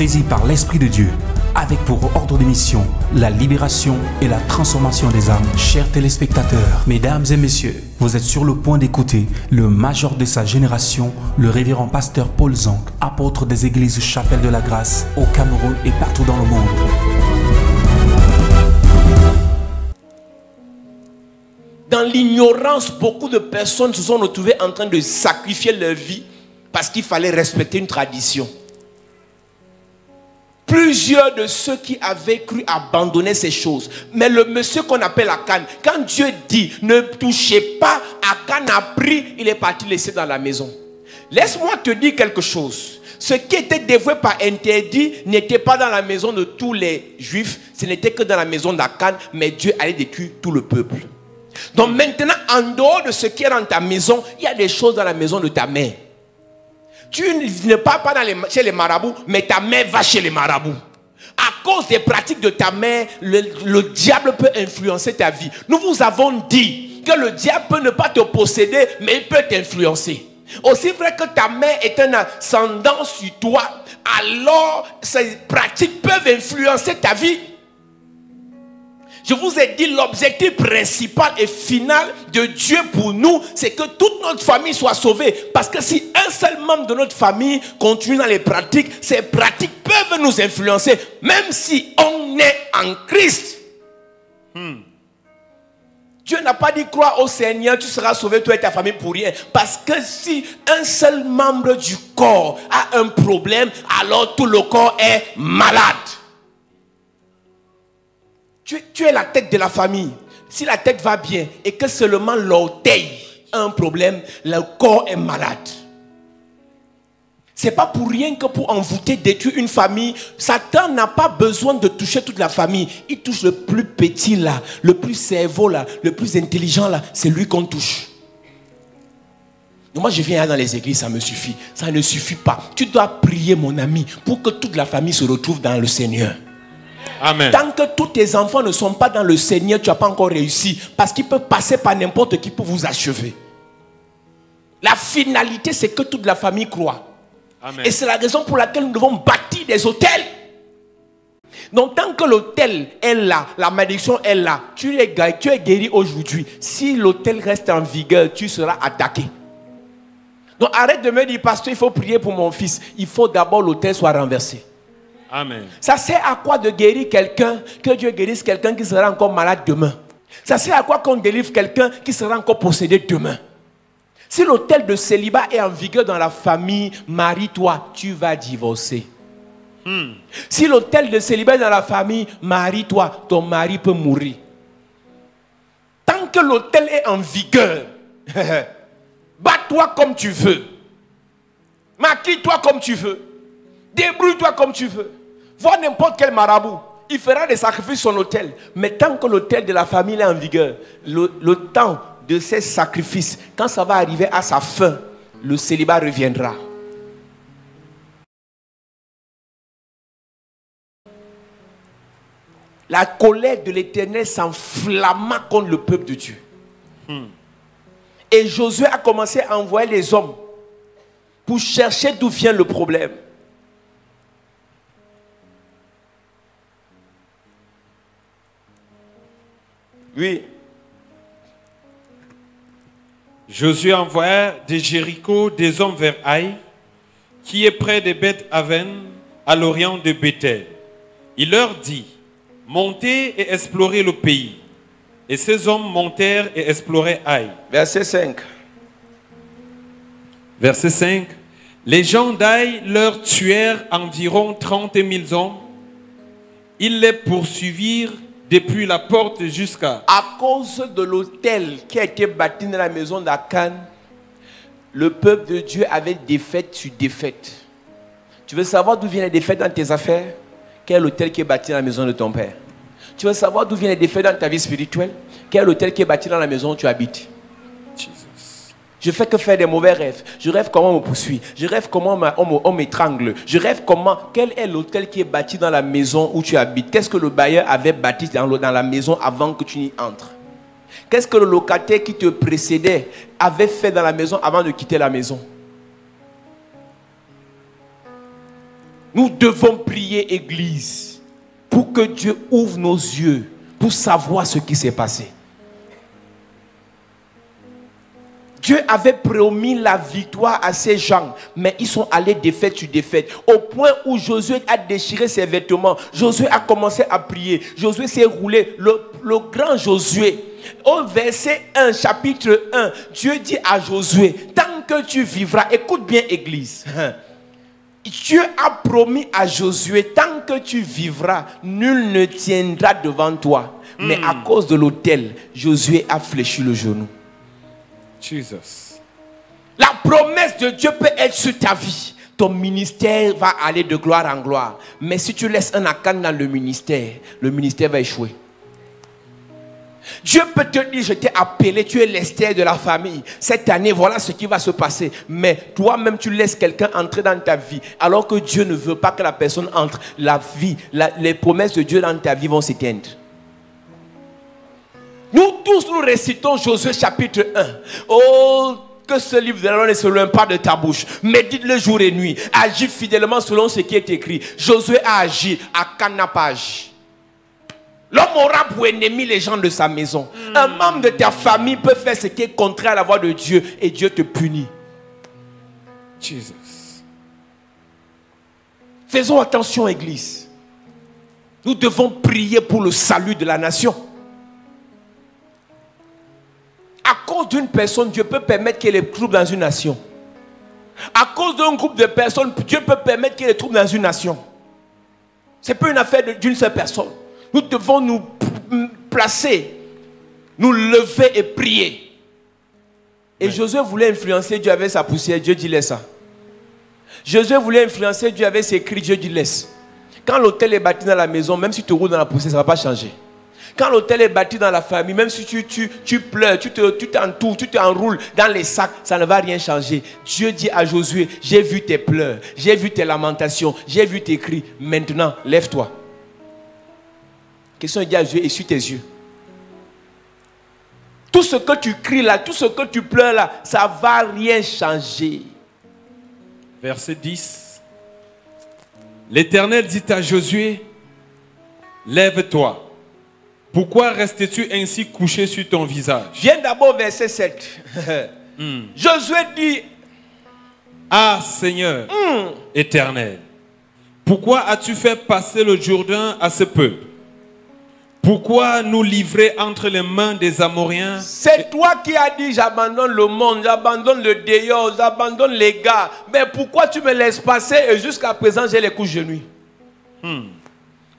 saisi par l'Esprit de Dieu, avec pour ordre de mission la libération et la transformation des âmes. Chers téléspectateurs, mesdames et messieurs, vous êtes sur le point d'écouter le major de sa génération, le révérend pasteur Paul Zonk, apôtre des églises Chapelle de la Grâce au Cameroun et partout dans le monde. Dans l'ignorance, beaucoup de personnes se sont retrouvées en train de sacrifier leur vie parce qu'il fallait respecter une tradition. Plusieurs de ceux qui avaient cru abandonner ces choses. Mais le monsieur qu'on appelle Akan, quand Dieu dit ne touchez pas, Akan a pris, il est parti laisser dans la maison. Laisse-moi te dire quelque chose. Ce qui était dévoué par interdit n'était pas dans la maison de tous les juifs, ce n'était que dans la maison d'Akan, mais Dieu allait détruire tout le peuple. Donc maintenant, en dehors de ce qui est dans ta maison, il y a des choses dans la maison de ta mère. Tu ne pars pas chez les marabouts, mais ta mère va chez les marabouts. À cause des pratiques de ta mère, le diable peut influencer ta vie. Nous vous avons dit que le diable peut ne pas te posséder, mais il peut t'influencer. Aussi vrai que ta mère est un ascendant sur toi, alors ces pratiques peuvent influencer ta vie. Je vous ai dit, l'objectif principal et final de Dieu pour nous, c'est que toute notre famille soit sauvée. Parce que si un seul membre de notre famille continue dans les pratiques, ces pratiques peuvent nous influencer, même si on est en Christ. Dieu n'a pas dit crois au Seigneur, tu seras sauvé toi et ta famille pour rien. Parce que si un seul membre du corps a un problème, alors tout le corps est malade. Tu es la tête de la famille. Si la tête va bien et que seulement l'orteil a un problème, le corps est malade. Ce n'est pas pour rien que pour envoûter, détruire une famille, Satan n'a pas besoin de toucher toute la famille. Il touche le plus petit là, le plus cerveau là, le plus intelligent là, c'est lui qu'on touche. Donc moi je viens dans les églises, ça me suffit. Ça ne suffit pas. Tu dois prier mon ami pour que toute la famille se retrouve dans le Seigneur. Amen. Tant que tous tes enfants ne sont pas dans le Seigneur, tu n'as pas encore réussi. Parce qu'il peut passer par n'importe qui pour vous achever. La finalité, c'est que toute la famille croit. Amen. Et c'est la raison pour laquelle nous devons bâtir des hôtels. Donc tant que l'hôtel est là, la malédiction est là, tu es guéri aujourd'hui. Si l'hôtel reste en vigueur, tu seras attaqué. Donc arrête de me dire, pasteur, il faut prier pour mon fils. Il faut d'abord l'hôtel soit renversé. Amen. Ça sert à quoi de guérir quelqu'un, que Dieu guérisse quelqu'un qui sera encore malade demain? Ça sert à quoi qu'on délivre quelqu'un qui sera encore possédé demain? Si l'autel de célibat est en vigueur dans la famille, marie-toi, tu vas divorcer. Si l'autel de célibat est dans la famille, marie-toi, ton mari peut mourir. Tant que l'autel est en vigueur, bats-toi comme tu veux. Maquille-toi comme tu veux. Débrouille-toi comme tu veux. Vois n'importe quel marabout. Il fera des sacrifices sur l'autel. Mais tant que l'autel de la famille est en vigueur, le temps de ces sacrifices, quand ça va arriver à sa fin, le célibat reviendra. La colère de l'Éternel s'enflamma contre le peuple de Dieu. Et Josué a commencé à envoyer les hommes pour chercher d'où vient le problème. Oui. Josué envoya de Jéricho des hommes vers Haï, qui est près de Beth-Aven, à l'orient de Bethel. Il leur dit, montez et explorez le pays. Et ces hommes montèrent et explorèrent Haï. Verset 5. Verset 5. Les gens d'Haï leur tuèrent environ 30 000 hommes. Ils les poursuivirent depuis la porte jusqu'à... À cause de l'autel qui a été bâti dans la maison d'Akan, le peuple de Dieu avait défaite sur défaite. Tu veux savoir d'où viennent les défaites dans tes affaires? Quel est l'autel qui est bâti dans la maison de ton père? Tu veux savoir d'où viennent les défaites dans ta vie spirituelle? Quel est l'autel qui est bâti dans la maison où tu habites? Je fais que faire des mauvais rêves. Je rêve comment on me poursuit. Je rêve comment on m'étrangle. Je rêve comment... Quel est l'hôtel qui est bâti dans la maison où tu habites? Qu'est-ce que le bailleur avait bâti dans la maison avant que tu n'y entres? Qu'est-ce que le locataire qui te précédait avait fait dans la maison avant de quitter la maison? Nous devons prier, Église, pour que Dieu ouvre nos yeux, pour savoir ce qui s'est passé. Dieu avait promis la victoire à ces gens, mais ils sont allés défaite sur défaite, au point où Josué a déchiré ses vêtements. Josué a commencé à prier. Josué s'est roulé, le grand Josué. Au verset 1, chapitre 1, Dieu dit à Josué, tant que tu vivras, écoute bien Église, Dieu a promis à Josué, tant que tu vivras, nul ne tiendra devant toi. Mais à cause de l'autel, Josué a fléchi le genou. Jesus. La promesse de Dieu peut être sur ta vie. Ton ministère va aller de gloire en gloire. Mais si tu laisses un akan dans le ministère va échouer. Dieu peut te dire, je t'ai appelé, tu es l'Esther de la famille. Cette année, voilà ce qui va se passer. Mais toi-même, tu laisses quelqu'un entrer dans ta vie. Alors que Dieu ne veut pas que la personne entre. Les promesses de Dieu dans ta vie vont s'éteindre. Nous tous, nous récitons Josué chapitre 1. Oh, que ce livre de la loi ne se loin pas de ta bouche. Médite-le jour et nuit. Agis fidèlement selon ce qui est écrit. Josué a agi, Akan n'a pas agi. L'homme aura pour ennemi les gens de sa maison. Un membre de ta famille peut faire ce qui est contraire à la voix de Dieu et Dieu te punit. Jesus. Faisons attention, Église. Nous devons prier pour le salut de la nation. À cause d'une personne, Dieu peut permettre qu'il y ait des troubles dans une nation. À cause d'un groupe de personnes, Dieu peut permettre qu'il y ait des troubles dans une nation. Ce n'est pas une affaire d'une seule personne. Nous devons nous placer, nous lever et prier. Et oui. Josué voulait influencer Dieu avec sa poussière, Dieu dit laisse ça. Josué voulait influencer Dieu avec ses cris, Dieu dit laisse. Quand l'autel est bâti dans la maison, même si tu roules dans la poussière, ça ne va pas changer. Quand l'autel est bâti dans la famille, même si tu pleures, tu t'entoures, tu t'enroules dans les sacs, ça ne va rien changer. Dieu dit à Josué, j'ai vu tes pleurs, j'ai vu tes lamentations, j'ai vu tes cris. Maintenant, lève-toi. Question dit à Josué, essuie tes yeux. Tout ce que tu cries là, tout ce que tu pleures là, ça ne va rien changer. Verset 10. L'Éternel dit à Josué, lève-toi. Pourquoi restes-tu ainsi couché sur ton visage? Viens d'abord verset 7. Josué dit, ah Seigneur éternel, pourquoi as-tu fait passer le Jourdain à ce peuple? Pourquoi nous livrer entre les mains des Amoréens? C'est toi qui as dit j'abandonne le monde, j'abandonne le dehors, j'abandonne les gars. Mais pourquoi tu me laisses passer et jusqu'à présent j'ai les couches de nuit?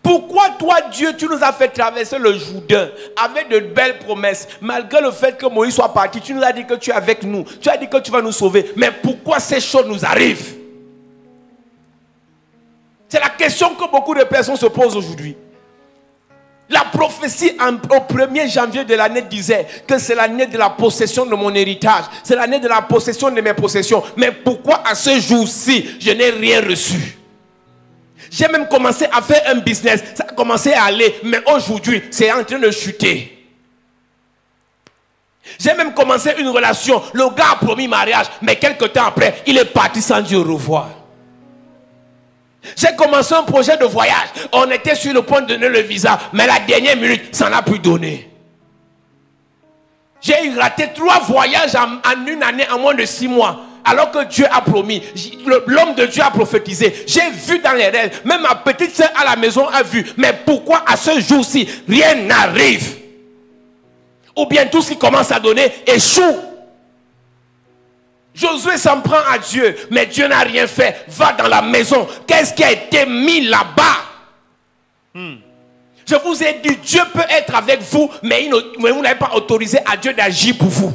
Pourquoi toi Dieu tu nous as fait traverser le Jourdain avec de belles promesses? Malgré le fait que Moïse soit parti, tu nous as dit que tu es avec nous. Tu as dit que tu vas nous sauver. Mais pourquoi ces choses nous arrivent? C'est la question que beaucoup de personnes se posent aujourd'hui. La prophétie au 1er janvier de l'année disait que c'est l'année de la possession de mon héritage. C'est l'année de la possession de mes possessions. Mais pourquoi à ce jour-ci, je n'ai rien reçu? J'ai même commencé à faire un business. Ça a commencé à aller. Mais aujourd'hui, c'est en train de chuter. J'ai même commencé une relation. Le gars a promis mariage. Mais quelques temps après, il est parti sans dire au revoir. J'ai commencé un projet de voyage. On était sur le point de donner le visa. Mais la dernière minute, ça n'a plus donné. J'ai raté 3 voyages en une année, en moins de 6 mois. Alors que Dieu a promis. L'homme de Dieu a prophétisé. J'ai vu dans les rêves. Même ma petite soeur à la maison a vu. Mais pourquoi à ce jour-ci, rien n'arrive? Ou bien tout ce qui commence à donner échoue. Josué s'en prend à Dieu, mais Dieu n'a rien fait. Va dans la maison. Qu'est-ce qui a été mis là-bas? Je vous ai dit, Dieu peut être avec vous, mais vous n'avez pas autorisé à Dieu d'agir pour vous.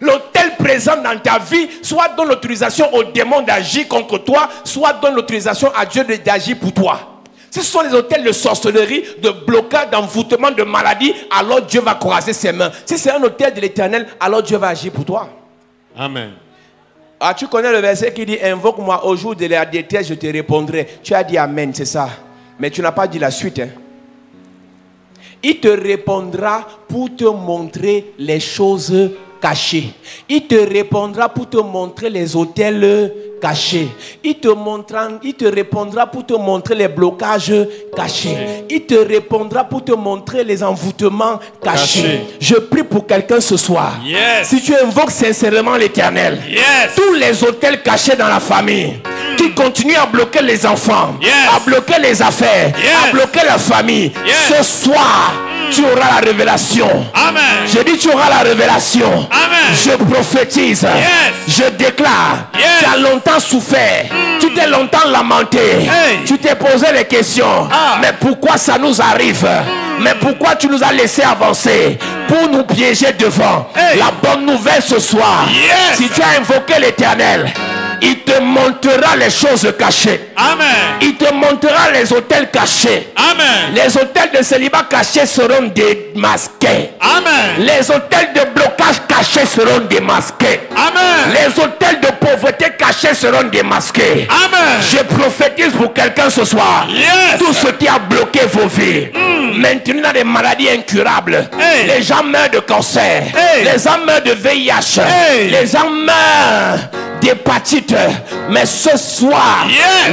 L'autel présent dans ta vie, soit donne l'autorisation au démon d'agir contre toi, soit donne l'autorisation à Dieu d'agir pour toi. Si ce sont les autels de sorcellerie, de blocage, d'envoûtement, de maladie, alors Dieu va croiser ses mains. Si c'est un autel de l'Éternel, alors Dieu va agir pour toi. Amen. Ah, tu connais le verset qui dit, invoque-moi au jour de la détresse, je te répondrai. Tu as dit amen, c'est ça. Mais tu n'as pas dit la suite. Hein? Il te répondra pour te montrer les choses cachées. Il te répondra pour te montrer les autels cachés. Il te répondra pour te montrer les blocages cachés. Il te répondra pour te montrer les envoûtements cachés. Je prie pour quelqu'un ce soir. Si tu invoques sincèrement l'Éternel, tous les hôtels cachés dans la famille qui continuent à bloquer les enfants, à bloquer les affaires, à bloquer la famille, ce soir, tu auras la révélation. Amen. Je dis tu auras la révélation. Amen. Je prophétise. Je déclare. Tu as longtemps souffert. Tu t'es longtemps lamenté. Tu t'es posé des questions. Mais pourquoi ça nous arrive? Mais pourquoi tu nous as laissé avancer? Pour nous piéger devant. La bonne nouvelle ce soir. Si tu as invoqué l'Éternel, il te montrera les choses cachées. Amen. Il te montrera les hôtels cachés. Amen. Les hôtels de célibat cachés seront démasqués. Amen. Les hôtels de blocage cachés seront démasqués. Amen. Les hôtels de pauvreté cachés seront démasqués. Amen. Je prophétise pour quelqu'un ce soir. Tout ce qui a bloqué vos vies, maintenant dans des maladies incurables. Les gens meurent de cancer. Les gens meurent de VIH. Les gens meurent d'hépatite, mais ce soir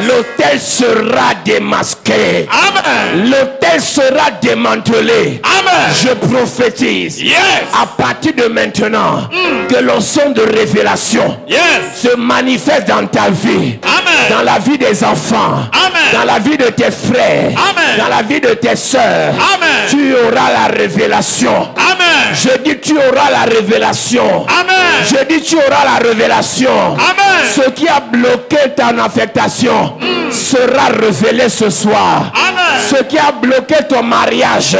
l'autel sera démasqué. L'autel sera démantelé. Amen. Je prophétise à partir de maintenant que l'onction de révélation se manifeste dans ta vie. Amen. Dans la vie des enfants. Amen. Dans la vie de tes frères. Amen. Dans la vie de tes soeurs. Amen. Tu auras la révélation. Amen. Je dis tu auras la révélation. Amen. Je dis tu auras la révélation. Amen. Ce qui a bloqué ton affectation sera révélé ce soir. Amen. Ce qui a bloqué ton mariage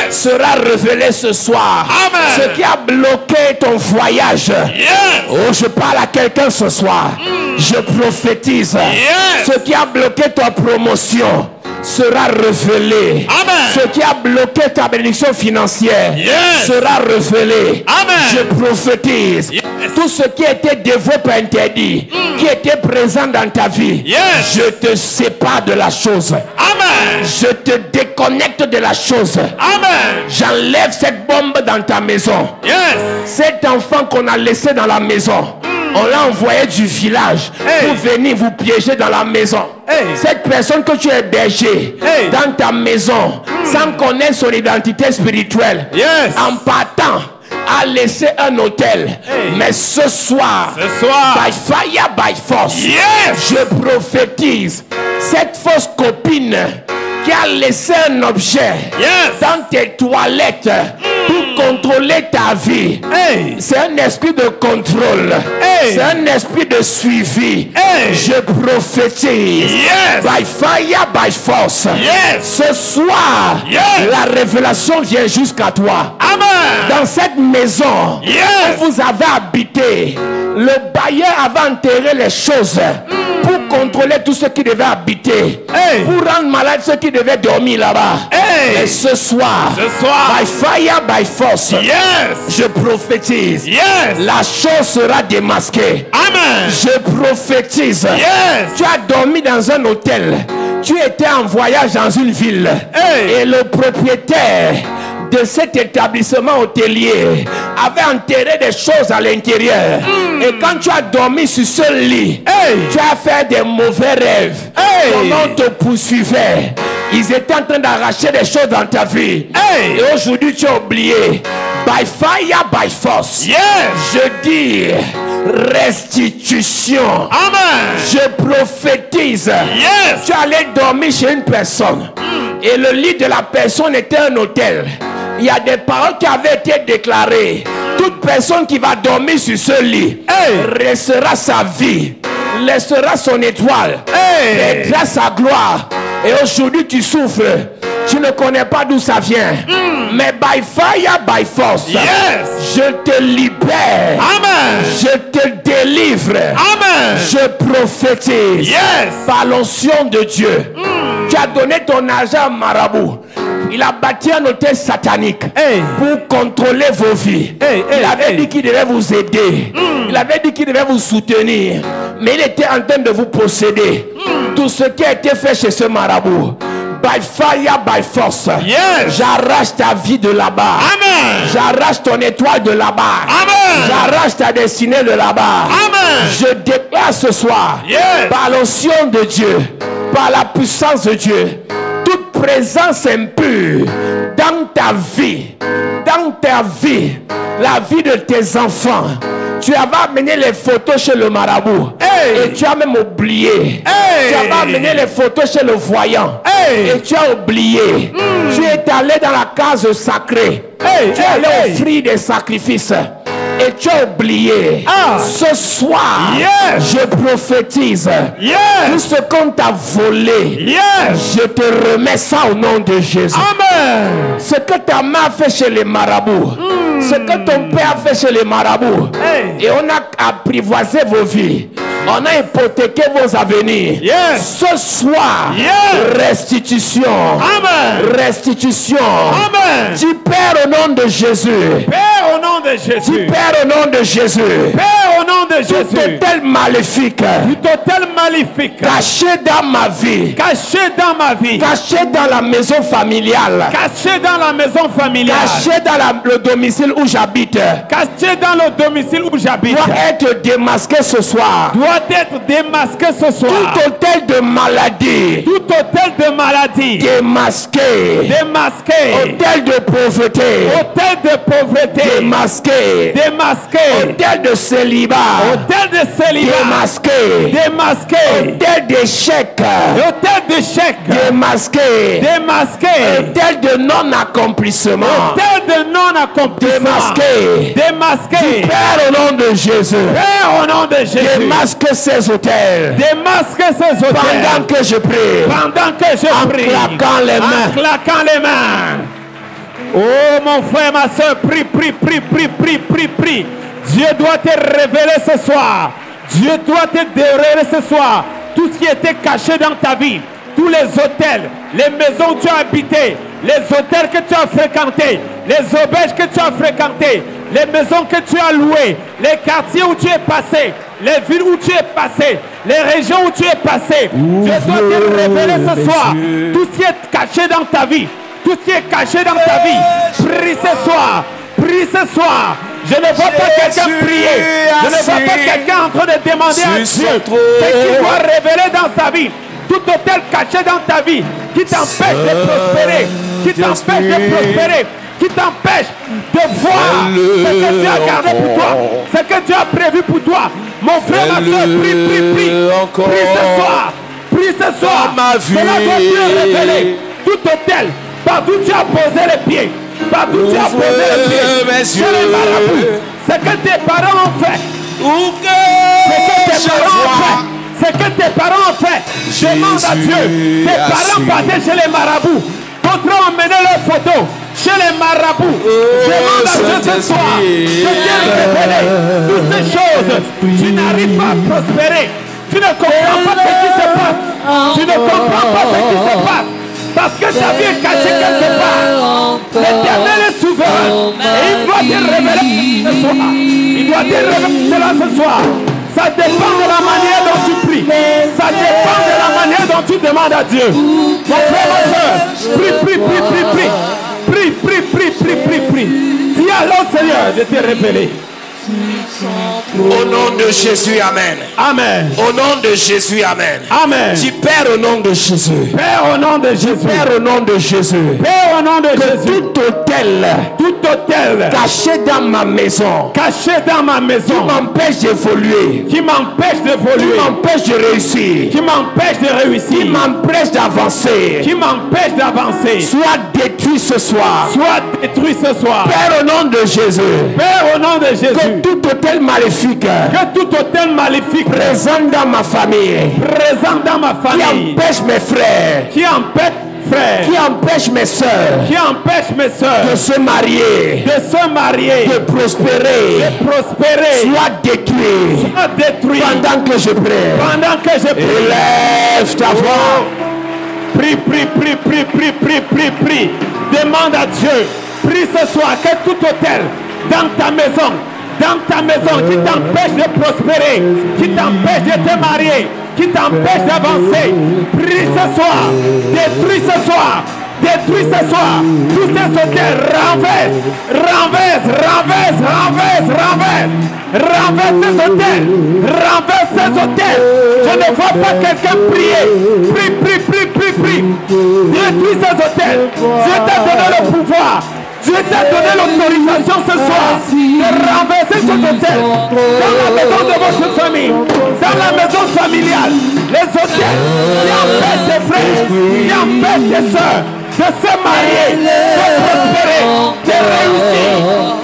sera révélé ce soir. Amen. Ce qui a bloqué ton voyage. Oh, je parle à quelqu'un ce soir. Je prophétise. Ce qui a bloqué ta promotion sera révélé. Amen. Ce qui a bloqué ta bénédiction financière sera révélé. Amen. Je prophétise. Tout ce qui était développé interdit, qui était présent dans ta vie, je te sépare de la chose. Amen. Je te déconnecte de la chose. Amen. J'enlève cette bombe dans ta maison. Cet enfant qu'on a laissé dans la maison, on l'a envoyé du village pour venir vous piéger dans la maison. Cette personne que tu as hébergée dans ta maison sans connaître son identité spirituelle, en partant a laissé un hôtel. Mais ce soir, by fire, by force, je prophétise cette fausse copine qui a laissé un objet dans tes toilettes pour contrôler ta vie. C'est un esprit de contrôle. C'est un esprit de suivi. Je prophétise by fire, by force. Ce soir, la révélation vient jusqu'à toi. Amen. Dans cette maison où vous avez habité, le bailleur avait enterré les choses pour contrôler tout ce qui devait habiter, pour rendre malade ceux qui devaient dormir là-bas. Et ce soir, by fire, by force, je prophétise, la chose sera démasquée. Amen. Je prophétise, tu as dormi dans un hôtel, tu étais en voyage dans une ville, et le propriétaire de cet établissement hôtelier avait enterré des choses à l'intérieur. Et quand tu as dormi sur ce lit, tu as fait des mauvais rêves. Comment te poursuivait? Ils étaient en train d'arracher des choses dans ta vie. Et aujourd'hui tu as oublié. By fire, by force. Je dis restitution. Amen. Je prophétise. Tu allais dormir chez une personne et le lit de la personne était un hôtel. Il y a des paroles qui avaient été déclarées. Toute personne qui va dormir sur ce lit restera sa vie, laissera son étoile, perdra sa gloire. Et aujourd'hui tu souffres. Tu ne connais pas d'où ça vient. Mais by fire, by force, je te libère. Amen. Je te délivre. Amen. Je prophétise par l'onction de Dieu. Tu as donné ton argent à marabout. Il a bâti un hôtel satanique pour contrôler vos vies. Il avait dit qu'il devait vous aider. Il avait dit qu'il devait vous soutenir. Mais il était en train de vous posséder. Tout ce qui a été fait chez ce marabout, by fire, by force. Yes. J'arrache ta vie de là-bas. Amen. J'arrache ton étoile de là-bas. Amen. J'arrache ta destinée de là-bas. Amen. Je déclare ce soir, Yes. par l'onction de Dieu, par la puissance de Dieu, toute présence impure dans ta vie, la vie de tes enfants. Tu avais amené les photos chez le marabout. Hey. Et tu as même oublié. Hey. Tu avais amené les photos chez le voyant. Hey. Et tu as oublié. Tu es allé dans la case sacrée. Hey. Tu es allé offrir des sacrifices. Et tu as oublié. Ah. Ce soir, Yes. je prophétise. Tout Yes. ce qu'on t'a volé, Yes. je te remets ça au nom de Jésus. Amen. Ce que ta main a fait chez les marabouts, ce que ton père a fait chez les marabouts, Hey. et on a apprivoisé vos vies, on a hypothéqué vos avenirs. Yes. Ce soir, Yes. restitution. Amen. Restitution. Amen. Tu Père au nom de Jésus. Père au nom de Tu Jésus. Père au nom de Jésus. Père au nom de Tout Jésus. hôtel maléfique Tout hôtel maléfique. caché dans ma vie, Caché dans ma vie. caché dans la maison familiale, Caché dans la maison familiale. caché dans le domicile où j'habite, Caché dans le domicile où j'habite. doit être démasqué ce soir. Doit être démasqué ce soir. Tout hôtel de maladie, Tout hôtel de maladie. démasqué. Démasqué. Hôtel de pauvreté, Hôtel de pauvreté. démasqué. Démasqué. Hôtel de célibat, Hôtel de célibat. démasqué. Démasqué. Hôtel d'échec, Hôtel d'échec. démasqué. Démasqué. Hôtel de non-accomplissement, Hôtel de non-accomplissement. démasqué. Démasqué. Père au nom de Jésus, Père au nom de Jésus. démasque ces hôtels. Démasque ces hôtels. Pendant que je prie, Pendant que je en prie. claquant les mains. En claquant les mains. Oh mon frère, ma soeur, prie, prie, prie, prie, prie, prie, prie. Dieu doit te révéler ce soir. Dieu doit te révéler ce soir. Tout ce qui était caché dans ta vie. Tous les hôtels, les maisons où tu as habité, les hôtels que tu as fréquentés, les auberges que tu as fréquentées, les maisons que tu as louées, les quartiers où tu es passé, les villes où tu es passé, les régions où tu es passé. Dieu doit te révéler ce soir. Tout ce qui est caché dans ta vie. Tout ce qui est caché dans ta vie, prie ce soir, prie ce soir. Je ne vois pas quelqu'un prier, je ne vois pas quelqu'un en train de demander à Dieu ce qu'il doit révéler dans sa vie. Tout hôtel caché dans ta vie qui t'empêche de prospérer, qui t'empêche de prospérer, qui t'empêche de voir ce que Dieu a gardé pour toi, ce que Dieu a prévu pour toi. Mon frère, ma soeur, prie, prie, prie. Prie ce soir, prie ce soir. Cela doit Dieu révéler. Tout hôtel, partout tu as posé les pieds, partout tu as posé les pieds, chez les marabouts, ce que tes parents ont fait, ce que tes parents ont fait, demande à Dieu. Tes parents passaient chez les marabouts, d'autres ont emmené leurs photos chez les marabouts. Demande à Dieu ce soir de Dieu révéler toutes ces choses. Tu n'arrives pas à prospérer, tu ne comprends pas ce qui se passe, tu ne comprends pas ce qui se passe. Parce que ta vie est cachée quelque part. L'Éternel est souverain. Et il doit te révéler ce soir. Il doit te révéler cela ce soir. Ça dépend de la manière dont tu pries. Ça dépend de la manière dont tu demandes à Dieu. Mon frère, ma soeur, prie, prie, prie, prie, prie. Prie, prie, prie, prie, prie, prie. Dis à l'autre Seigneur de te révéler. Au nom de Jésus, amen. Amen. Au nom de Jésus, amen. Amen. Tu Père au nom de Jésus. Père au nom de Jésus. Père au nom de Jésus. Père au nom de Jésus. Tout hôtel caché dans ma maison, caché dans ma maison, qui m'empêche d'évoluer, qui m'empêche d'évoluer, qui m'empêche de réussir, qui m'empêche de réussir, qui m'empêche d'avancer, qui m'empêche d'avancer, soit détruit ce soir. soit détruit ce soir. Père au nom de Jésus. Père au nom de Jésus. Que tout hôtel maléfique, Que tout hôtel maléfique présent dans ma famille, présent dans ma qui famille, empêche mes frères, qui empêche frères, qui empêche mes soeurs qui empêche mes soeurs de se marier, de se marier, de prospérer, de prospérer, soit détruit soit détruit pendant que je prie. pendant que je prie. Élève ta voix. Prie, prie, prie, prie, prie, prie, prie, prie. Demande à Dieu. Prie ce soir que tout hôtel dans ta maison qui t'empêche de prospérer, qui t'empêche de te marier, qui t'empêche d'avancer. Prie ce soir. Détruis ce soir. Détruis ce soir. Tous ces hôtels. Renverse. Renverse. Renverse. Renverse. Renverse. Renverse ces hôtels. Renverse ces hôtels. Je ne vois pas quelqu'un prier. Prie, prie, prie, prie, prie. Détruis ces hôtels. Dieu t'a donné le pouvoir. Dieu t'a donné l'autorisation ce soir de renverser cet hôtel dans la maison de votre famille, dans la maison familiale. Les hôtels qui empêchent tes frères, qui empêchent tes soeurs de se marier, de prospérer, de réussir,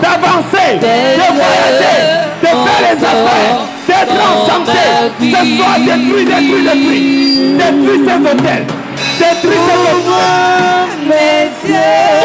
d'avancer, de voyager, de faire les affaires, d'être en santé. Ce soir, détruis, détruis, détruis. Détruis ces hôtels. Détruis ces hôtels.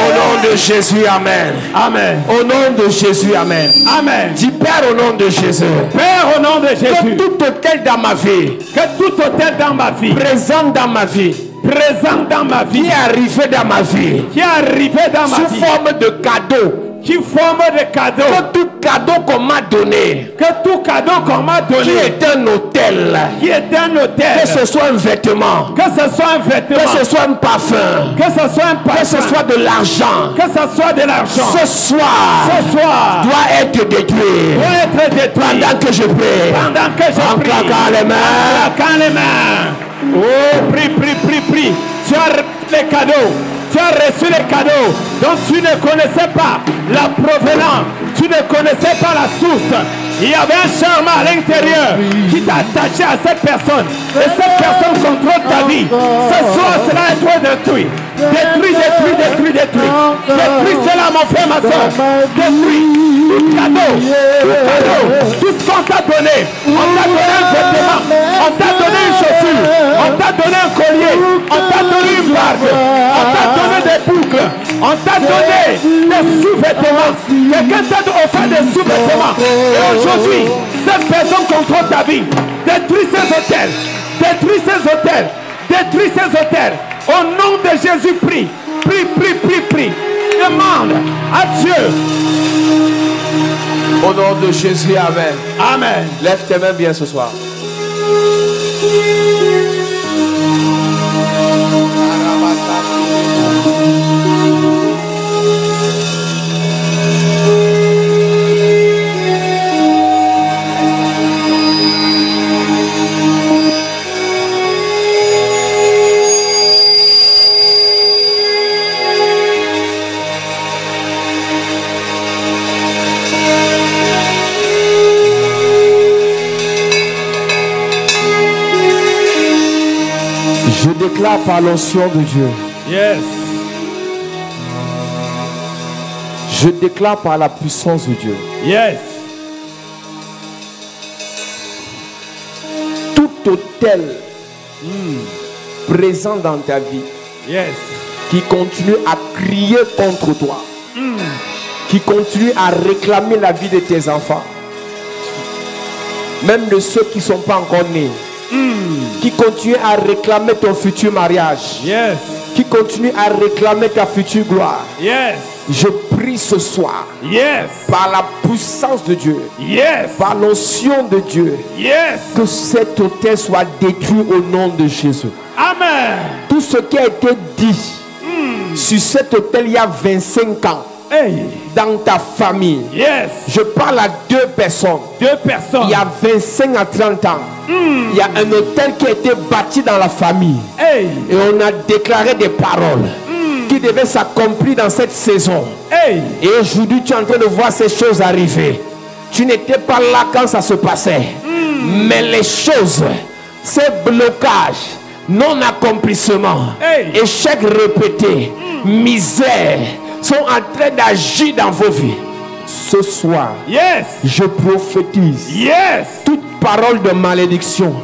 Au nom de Jésus, amen. Amen. Au nom de Jésus, amen. Amen. Dis Père au nom de Jésus. Père au nom de Jésus. Que tout hôtel dans ma vie, Que tout hôtel dans ma vie, présent dans ma vie, présent dans ma vie, qui est arrivé dans ma vie, qui est arrivé dans ma sous vie, forme de cadeau, qui forme des cadeaux, que tout cadeau qu'on m'a donné, que tout cadeau qu'on m'a qui donné, est un hôtel, qui est un hôtel, que ce soit un vêtement, que ce soit un vêtement, que ce soit un parfum, que ce soit un que ce parfum, soit de l'argent, que ce soit de l'argent, ce soir ce soir doit être détruit. doit être détruit Pendant que je prie, pendant que je en prie, claquant les mains, en claquant les mains. Oh, prie, prie, prie, prie. Tu as reçu les cadeaux. Tu as reçu les cadeaux dont tu ne connaissais pas la provenance. Tu ne connaissais pas la source. Il y avait un charme à l'intérieur qui t'a attaché à cette personne. Et cette personne contrôle ta vie. Ce soir, cela est toi détruit. Détruis, détruis, détruis, détruis. Détruis cela, mon frère, ma soeur. Détruis. Tout cadeau, tout ce qu'on t'a donné. On t'a donné un vêtement. On t'a donné une chaussure. On t'a donné un collier. On t'a donné une barbe. On t'a donné des boucles. On t'a donné des sous-vêtements. Quelqu'un t'a offert des sous-vêtements. Et aujourd'hui, cette personne contrôle ta vie. Détruis ces hôtels. Détruis ces hôtels. Détruis ces hôtels. Au nom de Jésus, prie. Prie, prie, prie, prie. Demande à Dieu. au nom de Jésus, amen. Amen. Lève tes mains bien ce soir. Je déclare par l'onction de Dieu. Yes. Je déclare par la puissance de Dieu. Yes. Tout hôtel présent dans ta vie Yes. qui continue à crier contre toi, qui continue à réclamer la vie de tes enfants, même de ceux qui ne sont pas encore nés, qui continue à réclamer ton futur mariage, Yes. qui continue à réclamer ta future gloire. Yes. Je prie ce soir, Yes. par la puissance de Dieu, Yes. par l'onction de Dieu, Yes. que cet hôtel soit détruit au nom de Jésus. Amen. Tout ce qui a été dit sur cet hôtel il y a 25 ans, Hey. dans ta famille, Yes. je parle à deux personnes. Deux personnes. Il y a 25 à 30 ans, il y a un hôtel qui a été bâti dans la famille. Hey. Et on a déclaré des paroles qui devaient s'accomplir dans cette saison. Hey. Et aujourd'hui, tu es en train de voir ces choses arriver. Tu n'étais pas là quand ça se passait. Mais les choses, ces blocages, non-accomplissement, Hey. échecs répétés, misère, sont en train d'agir dans vos vies. Ce soir, Yes. je prophétise Yes. toute parole de malédiction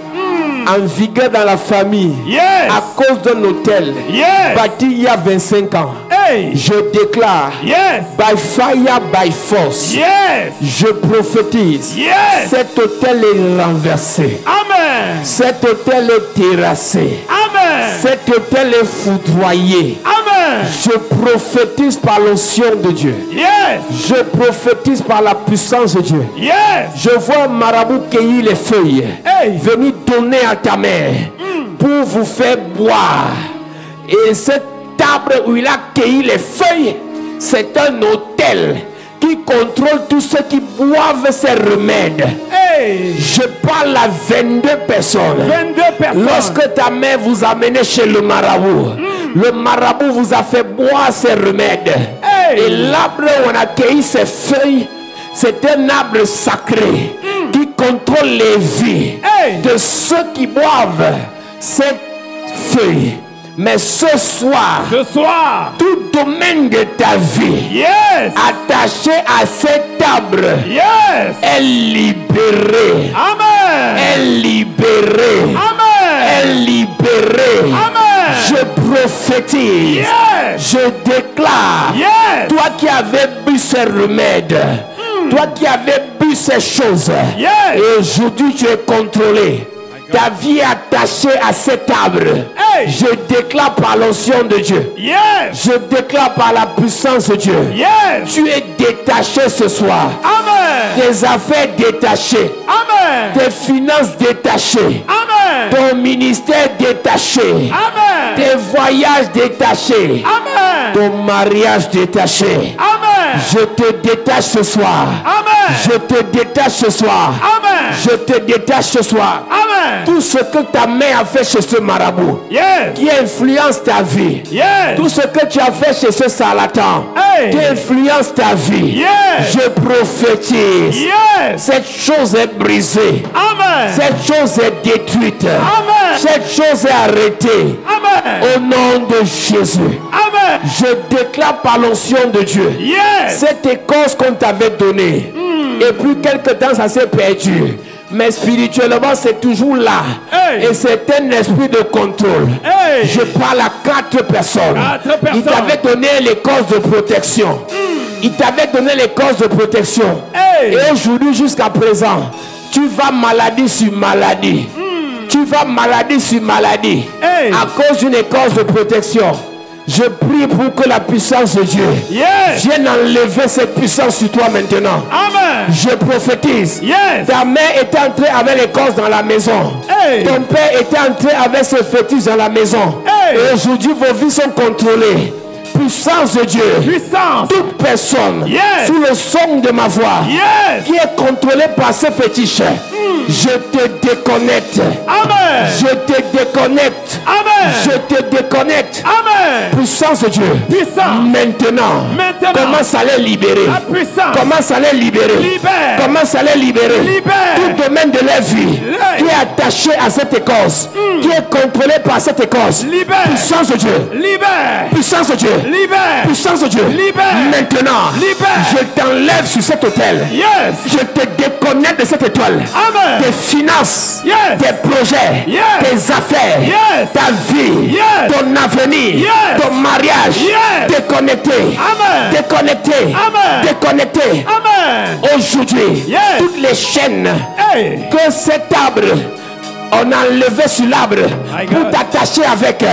en vigueur dans la famille Yes. à cause d'un hôtel Yes. bâti il y a 25 ans. Hey. Je déclare Yes. by fire, by force, Yes. je prophétise, Yes. cet hôtel est renversé, Amen. cet hôtel est terrassé, Amen. cet hôtel est foudroyé. Amen. Amen. Je prophétise par l'onction de Dieu. Yes. Je prophétise par la puissance de Dieu. Yes. Je vois un marabout cueillir les feuilles. Hey. Venir donner à ta mère pour vous faire boire. Et cet arbre où il a cueilli les feuilles, c'est un hôtel qui contrôle tous ceux qui boivent ces remèdes. Hey. Je parle à 22 personnes. 22 personnes. Lorsque ta mère vous a amené chez le marabout, le marabout vous a fait boire ces remèdes. Hey. Et l'arbre où on a cueilli ces feuilles, c'est un arbre sacré qui contrôle les vies Hey. de ceux qui boivent cette feuille. Mais ce soir, tout domaine de ta vie yes. attaché à cet arbre Yes. est libéré. Amen. Est libéré. Amen. Est libéré. Amen. Je prophétise. Yes. Je déclare. Yes. Toi qui avais bu ces remèdes, toi qui avais bu ces choses, Yes. et aujourd'hui tu es contrôlé. Ta vie est attachée à cet arbre. Hey. Je déclare par l'onction de Dieu. Yes. Je déclare par la puissance de Dieu. Yes. Tu es détaché ce soir. Amen. Tes affaires détachées. Amen. Tes finances détachées. Amen. Ton ministère détaché. Amen. Tes voyages détachés. Amen. Ton mariage détaché. Amen. Je te détache ce soir. Amen. Je te détache ce soir. Amen. Je te détache ce soir. Amen. Tout ce que ta mère a fait chez ce marabout, Yes. qui influence ta vie. Yes. Tout ce que tu as fait chez ce charlatan, Hey. qui influence ta vie. Yes. Je prophétise. Yes. Cette chose est brisée. Amen. Cette chose est détruite. Amen. Cette chose est arrêtée. Amen. Au nom de Jésus. Amen. Je déclare par l'onction de Dieu. Yes. Cette écorce qu'on t'avait donnée, et puis quelque temps ça s'est perdu. Mais spirituellement c'est toujours là. Hey. Et c'est un esprit de contrôle. Hey. Je parle à 4 personnes. 4 personnes. Il t'avait donné l'écorce de protection. Il t'avait donné l'écorce de protection. Hey. Et aujourd'hui jusqu'à présent, tu vas maladie sur maladie. Tu vas maladie sur maladie. Hey. À cause d'une écorce de protection. Je prie pour que la puissance de Dieu Yes. vienne enlever cette puissance sur toi maintenant. Amen. Je prophétise. Yes. Ta mère était entrée avec l'écorce dans la maison. Hey. Ton père était entré avec ce fétiche dans la maison. Hey. Et aujourd'hui, vos vies sont contrôlées. Puissance de Dieu. Puissance. Toute personne Yes. sous le son de ma voix Yes. qui est contrôlée par ce fétiche, je te déconnecte. Amen. Je te déconnecte. Amen. Je te déconnecte. Amen. Puissance de Dieu. Puissance. Maintenant. Maintenant. Commence à les libérer. La puissance. Commence à les libérer. Libère. Commence à les libérer. Libère. Tout domaine de leur vie Libère. qui est attaché à cette écorce, qui est contrôlé par cette écorce. Libère. Puissance de Dieu. Libère. Puissance de Dieu. Libère. Puissance de Dieu. Libère. Maintenant. Libère. Je t'enlève sur cet hôtel. Yes. Je te déconnecte de cette étoile. Amen. Tes finances, Yes. tes projets, Yes. tes affaires, Yes. ta vie, Yes. ton avenir, Yes. ton mariage, Yes. déconnecté, Amen. déconnecté, Amen. déconnecté. Amen. Aujourd'hui, Yes. toutes les chaînes Hey. que cet arbre on a enlevé sur l'arbre My pour God. t'attacher avec,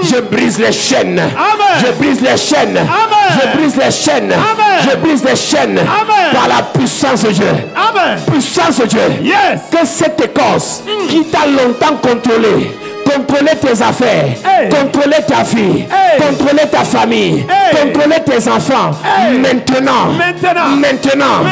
je brise les chaînes. Amen. Je brise les chaînes. Amen. Je brise les chaînes. Amen. Je brise les chaînes Amen. par la puissance de Dieu. Amen. Puissance de Dieu. Yes. Que cette écorce qui t'a longtemps contrôlé, contrôler tes affaires, Hey. contrôler ta vie, Hey. contrôler ta famille, Hey. contrôler tes enfants. Hey. Maintenant, Maintenant.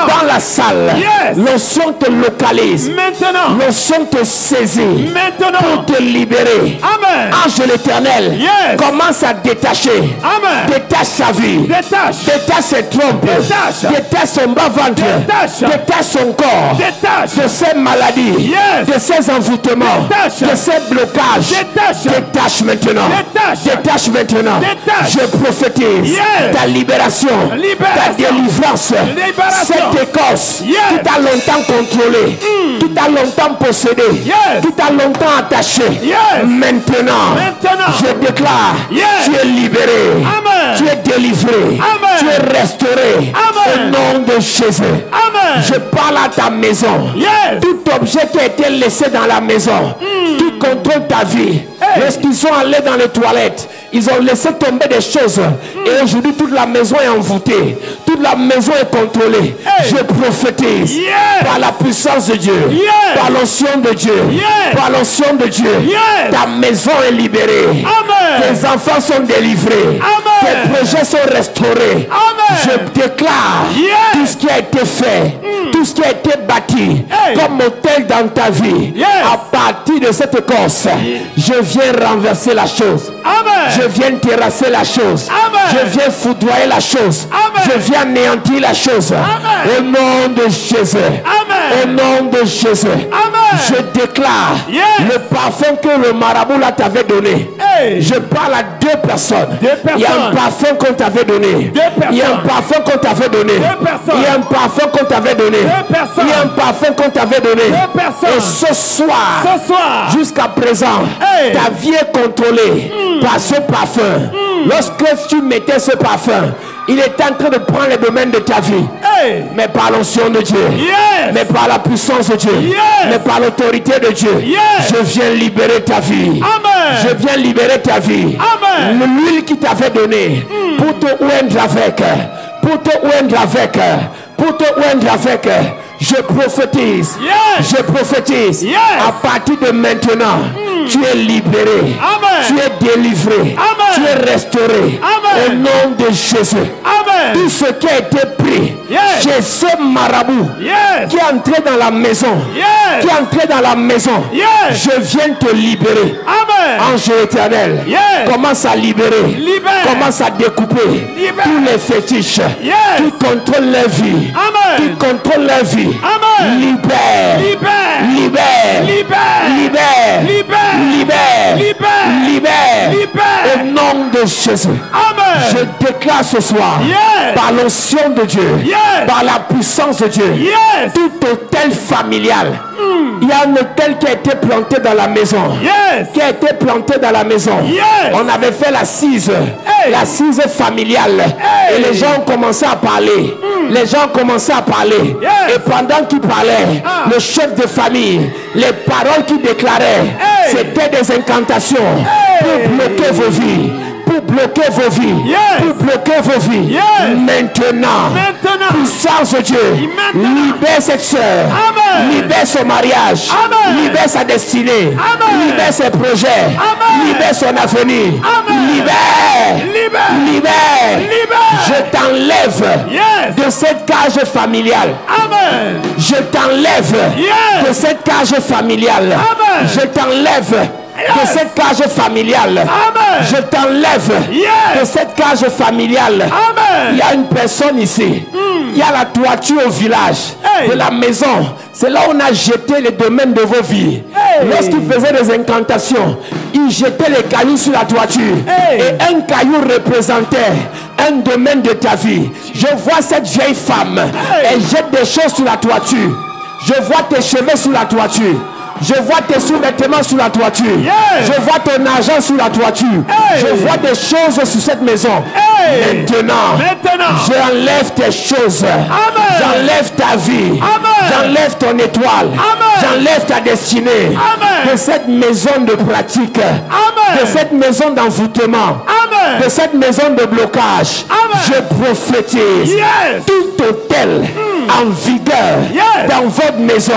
dans la salle, Yes. l'onction te localise, Maintenant. l'onction te saisit Maintenant. pour te libérer. Amen. Ange de l'Éternel, Yes. commence à détacher. Amen. Détache sa vie. Détache. Détache ses trompes. Détache. Détache son bas-ventre. Détache. Détache son corps. Détache. De ses maladies. Yes. De ses envoûtements. Détache. De ses blocages. Détache. Détache maintenant. Détache. Détache maintenant. Détache. Je prophétise Yes. ta libération. Libération. Ta délivrance. Libération. Cette écorce Yes. qui t'a longtemps contrôlé. Qui t'a longtemps possédé. Yes. Qui t'a longtemps attaché. Yes. Maintenant. Maintenant. Je déclare. Yes. Tu es libéré. Amen. Tu es délivré. Amen. Tu es restauré. Amen. Au nom de Jésus. Amen. Je parle à ta maison. Yes. Tout objet qui a été laissé dans la maison, qui contrôle ta vie. Hey. Lorsqu'ils sont allés dans les toilettes, Ils ont laissé tomber des choses. Et aujourd'hui, toute la maison est envoûtée. Toute la maison est contrôlée. Je prophétise par la puissance de Dieu, par l'onction de Dieu, par l'onction de Dieu. Ta maison est libérée. Tes enfants sont délivrés. Tes projets sont restaurés. Je déclare tout ce qui a été fait, tout ce qui a été bâti comme hôtel dans ta vie. À partir de cette écorce, je viens renverser la chose. Je viens terrasser la chose. Je viens foudroyer la chose. Je viens anéantir la chose. Au nom de Jésus. Au nom de Jésus. Je déclare le parfum que le marabout là t'avait donné. Je parle à deux personnes. Il y a un parfum qu'on t'avait donné. Il y a un parfum qu'on t'avait donné. Il y a un parfum qu'on t'avait donné. Il y a un parfum qu'on t'avait donné. Et ce soir, jusqu'à présent, ta vie est contrôlée par ce parfum. Lorsque tu mettais ce parfum, il est en train de prendre les domaines de ta vie. Mais par l'onction de Dieu, mais par la puissance de Dieu, mais par l'autorité de Dieu, je viens libérer ta vie. Je viens libérer ta vie. L'huile qui t'avait donné pour te oindre avec, pour te oindre avec, pour te oindre avec. Je prophétise, je prophétise, à partir de maintenant, tu es libéré, tu es délivré, tu es restauré, au nom de Jésus. Tout ce qui a été pris chez ce marabout qui est entré dans la maison, qui est entré dans la maison, je viens te libérer. Ange éternel, commence à libérer, commence à découper tous les fétiches qui contrôlent leur vie, qui contrôlent leur vie. Libère, libère, libère, libère, au nom de Jésus. Je déclare ce soir, par l'onction de Dieu, par la puissance de Dieu, tout hôtel familial. Il y a un hôtel qui a été planté dans la maison, qui a été planté dans la maison. On avait fait l'assise familiale, et les gens ont commencé à parler. Les gens ont commencé à parler, et pendant qu'ils parlaient, le chef de famille, les paroles qu'il déclarait, c'était des incantations pour bloquer vos vies, pour bloquer vos vies, pour bloquer vos vies. Maintenant, puissance de Dieu, libère cette soeur, libère son mariage, libère sa destinée, libère ses projets, libère son avenir, libère. Je t'enlève de cette cage familiale. Je t'enlève de cette cage familiale. Je t'enlève de cette cage familiale. Je t'enlève de cette cage familiale. Il y a une personne ici. Il y a la toiture au village de la maison. C'est là où on a jeté les domaines de vos vies. Lorsqu'il faisait des incantations, il jetait les cailloux sur la toiture. Et un caillou représentait un domaine de ta vie. Je vois cette vieille femme. Elle jette des choses sur la toiture. Je vois tes cheveux sur la toiture. Je vois tes sous-vêtements sur la toiture. Je vois ton argent sur la toiture. Je vois des choses sur cette maison. Maintenant, j'enlève tes choses. J'enlève ta vie. J'enlève ton étoile. J'enlève ta destinée. De cette maison de pratique. De cette maison d'envoûtement. De cette maison de blocage. Je prophétise. Tout hôtel en vigueur dans votre maison,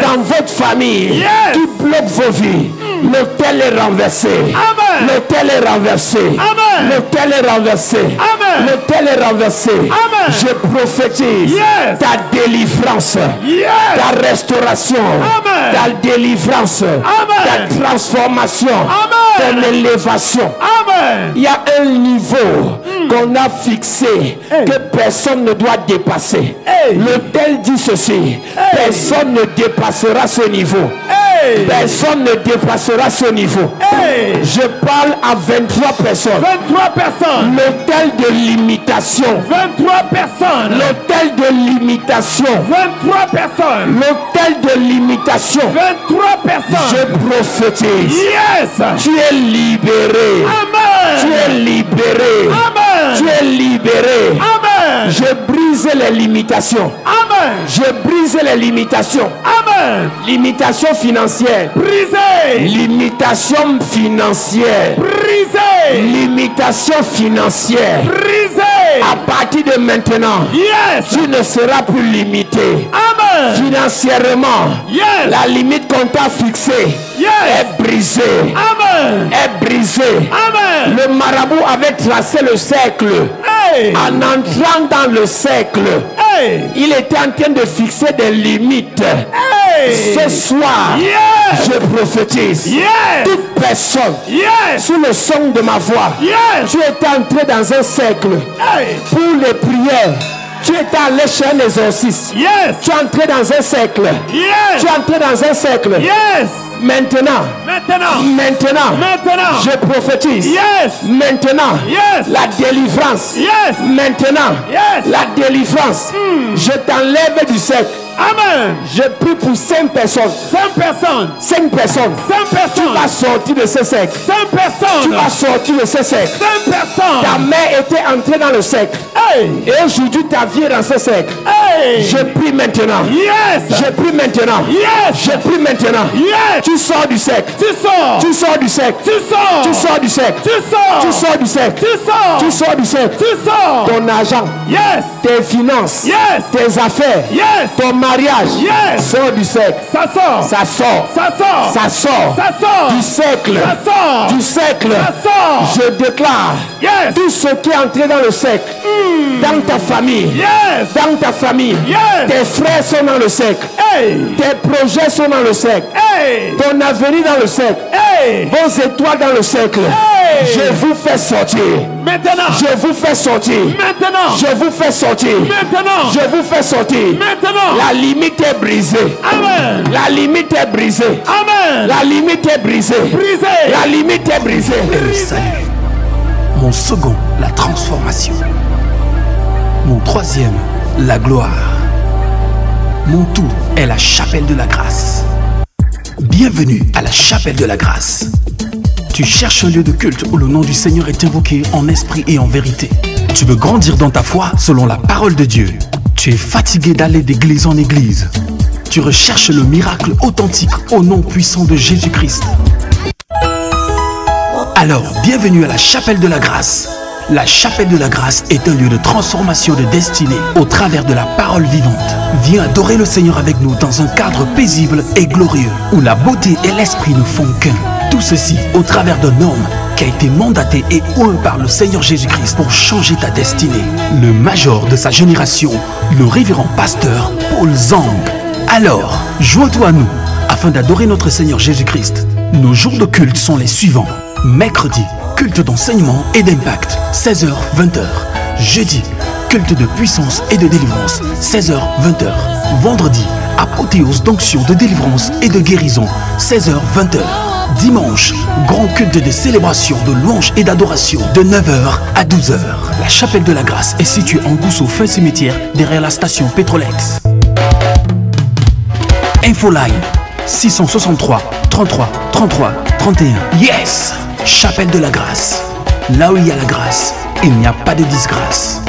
dans votre famille, qui bloque vos vies, l'hôtel est renversé. L'hôtel est renversé. L'hôtel est renversé. L'hôtel est renversé. Je prophétise ta délivrance, ta restauration, ta délivrance, ta transformation, ton élévation. Il y a un niveau qu'on a fixé que personne ne doit dépasser. L'hôtel dit ceci: personne ne dépassera ce niveau. Personne ne dépassera ce niveau. Je parle à 23 personnes. 23 personnes. L'hôtel de limitation. 23 personnes. L'hôtel de limitation. 23 personnes. L'hôtel de limitation. 23 personnes. Je prophétise. Yes. Tu es libéré. Amen. Tu es libéré. Amen. Tu es libéré. Amen. Je brise brise les limitations. Amen. Je brise les limitations. Amen. Limitation financière. Brisé. Limitation financière. Brisé. Limitation financière. Brisé. À partir de maintenant, Yes. tu ne seras plus limité. Amen. Financièrement, Yes. la limite qu'on t'a fixée Yes. est brisée. Amen. Est brisée. Amen. Le marabout avait tracé le cercle. Hey. En entrant dans le cercle, Hey. il était en train de fixer des limites. Hey. Ce soir, Yes. je prophétise. Yes. Toute personne Yes. sous le son de ma voix, Yes. tu étais entré dans un cercle Hey. pour les prières. Tu étais allé chez un exorciste. Yes. Tu es entré dans un cercle. Yes. Tu es entré dans un cercle. Yes. Maintenant, Maintenant. je prophétise. Yes. Maintenant, Yes. la délivrance. Yes. Maintenant, Yes. la délivrance. Je t'enlève du cercle. Amen. Je prie pour 5 personnes. 5 personnes. 5 personnes. 5 Tu personnes. vas sortir de ce cercle. 5 personnes. Tu vas sortir de ce cercle. 5 personnes. Ta mère était entrée dans le cercle. Hey. Et aujourd'hui, ta vie est dans ce cercle. Hey. Je prie maintenant. Yes. Je prie maintenant. Yes. Je prie maintenant. Yes. Tu sors du cercle. Tu sors. Tu sors du cercle. Tu sors. Tu sors du cercle. Tu sors. Tu sors du cercle. Tu sors. Tu sors du cercle. Tu sors. Ton argent, Yes. tes finances, Yes. tes affaires, Yes. ton mariage, Yes. sort du cercle. Ça sort. Ça sort. Ça sort. Ça sort. Ça sort. Du cercle. Ça sort. Du cercle. Ça sort. Je déclare Yes. tout ce qui est entré dans le cercle, dans ta famille, Yes. dans ta famille, Yes. tes frères sont dans le cercle, Hey. tes projets sont dans le cercle, Hey. ton avenir dans le cercle, Hey. vos étoiles dans le cercle. Hey. Je vous fais sortir. Maintenant. Je vous fais sortir. Maintenant. Je vous fais sortir. Maintenant. Je vous fais sortir. Maintenant. La limite est brisée. Amen. La limite est brisée. Amen. La limite est brisée. Brisé. La limite est brisée. est le salut. Mon second, la transformation. Mon troisième, la gloire. Mon tout est la chapelle de la grâce. Bienvenue à la chapelle de la grâce. Tu cherches un lieu de culte où le nom du Seigneur est invoqué en esprit et en vérité. Tu veux grandir dans ta foi selon la parole de Dieu. Tu es fatigué d'aller d'église en église. Tu recherches le miracle authentique au nom puissant de Jésus-Christ. Alors, bienvenue à la chapelle de la grâce. La chapelle de la grâce est un lieu de transformation de destinée au travers de la parole vivante. Viens adorer le Seigneur avec nous dans un cadre paisible et glorieux où la beauté et l'esprit ne font qu'un. Tout ceci au travers d'un homme qui a été mandaté et oint par le Seigneur Jésus-Christ pour changer ta destinée. Le major de sa génération, le révérend pasteur Paul Zang. Alors, joins-toi à nous afin d'adorer notre Seigneur Jésus-Christ. Nos jours de culte sont les suivants. Mercredi, culte d'enseignement et d'impact, 16h-20h. Jeudi, culte de puissance et de délivrance, 16h-20h. Vendredi, apothéose d'onction de délivrance et de guérison, 16h-20h. Dimanche, grand culte de célébration, de louange et d'adoration, de 9h à 12h. La chapelle de la grâce est située en Gousseau, fin cimetière, derrière la station Pétrolex. Infoline 663 33 33 31. Yes! Chapelle de la grâce. Là où il y a la grâce, il n'y a pas de disgrâce.